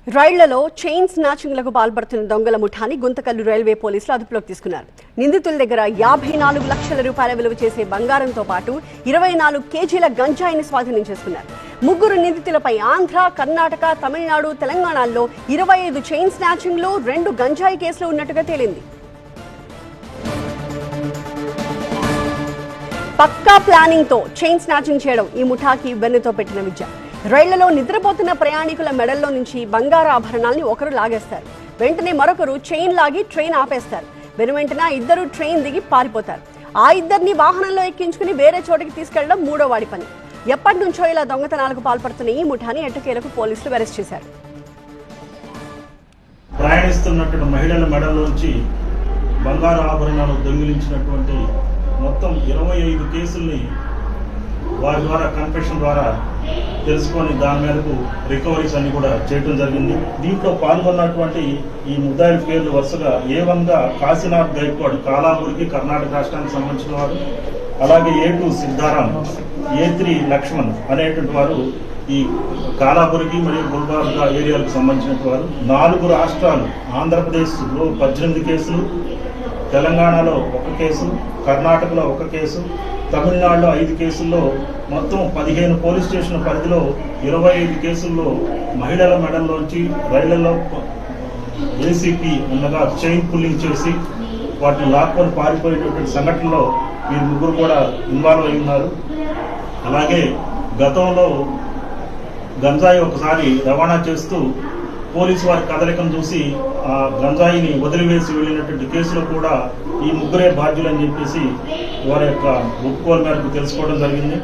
రైళ్లలో చైన్ స్నాచింగ్లకు పాల్పడుతున్న దొంగల ముఠాని గుంతకల్లు రైల్వే పోలీసులు అదుపులోకి తీసుకున్నారు. నిందితుల దగ్గర 54 లక్షల రూపాయల విలువ చేసే బంగారంతో పాటు 24 కేజీల గంజాయిని స్వాధీనం చేసుకున్నారు. ముగ్గురు నిందితులపై ఆంధ్ర, కర్ణాటక, తమిళనాడు, తెలంగాణలో 25 చైన్ స్నాచింగ్లు, 2 గంజాయి కేసులు ఉన్నట్టుగా తేలింది. పక్కా ప్లానింగ్ తో చైన్ స్నాచింగ్ చేయడం ఈ ముఠాకి వెన్నుతో పెట్టిన విద్య. రైళ్లలో నిద్రపోతున్న ప్రయాణికుల మెడల్లో నుంచి బంగారు ఆభరణాల్ని ఒకరు లాగేస్తారు. వెంటనే మరొకరు చైన్ లాగి ట్రైన్ ఆపేస్తారు. వెనువెంటనే ఇద్దరు ట్రైన్ దిగి పారిపోతారు. ఆ ఇద్దరిని వాహనంలో ఎక్కించుకుని వేరే చోటికి తీసుకెళ్లడం మూడో వాడి పని. ఎప్పటి నుంచో ఇలా దొంగతనాలకు పాల్పడుతున్న ఈ ముఠాని ఎట్టకేలకు పోలీసులు అరెస్ట్ చేశారు. ప్రయాణిస్తున్నటువంటి మహిళల మెడల్లోంచి బంగారు ఆభరణాలు దొంగిలించినటువంటి మొత్తం 25 కేసుల్ని వారి ద్వారా కన్ఫెషన్ ద్వారా తెలుసుకొని దాని మేరకు రికవరీస్ అన్ని కూడా చేయడం జరిగింది. దీంట్లో పాల్గొన్నటువంటి ఈ ముద్దాయిల పేర్లు వరుసగా A1గా కాశీనాథ్ గైక్వాడ్ కాలాబురికి కర్ణాటక రాష్ట్రానికి సంబంధించిన వారు, అలాగే A2 సిద్ధారాం, A3 లక్ష్మణ్ అనేటువంటి వారు ఈ కాలాబురికి మరియు గుల్బార్గా ఏరియాలకు సంబంధించిన వారు. 4 రాష్ట్రాలు, ఆంధ్రప్రదేశ్లో 18 కేసులు, తెలంగాణలో 1 కేసు, కర్ణాటకలో 1 కేసు, తమిళనాడులో 5 కేసుల్లో మొత్తం 15 పోలీస్ స్టేషన్ పరిధిలో 25 కేసుల్లో మహిళల మెడల్లోంచి రైళ్లలో ఏసీపీ ఉండగా చైన్ పుల్లింగ్ చేసి వాటిని లాక్కొని పారిపోయేటటువంటి సంఘటనలో వీరు ముగ్గురు కూడా ఇన్వాల్వ్ అయి ఉన్నారు. అలాగే గతంలో గంజాయి ఒకసారి రవాణా చేస్తూ పోలీసు వారి కదలికను చూసి ఆ గంజాయిని వదిలివేసి వెళ్ళినటువంటి కేసులో కూడా ఈ ముగ్గురే బాధ్యులని చెప్పేసి వారి యొక్క ఒప్పుకోల మేరకు తెలుసుకోవడం జరిగింది.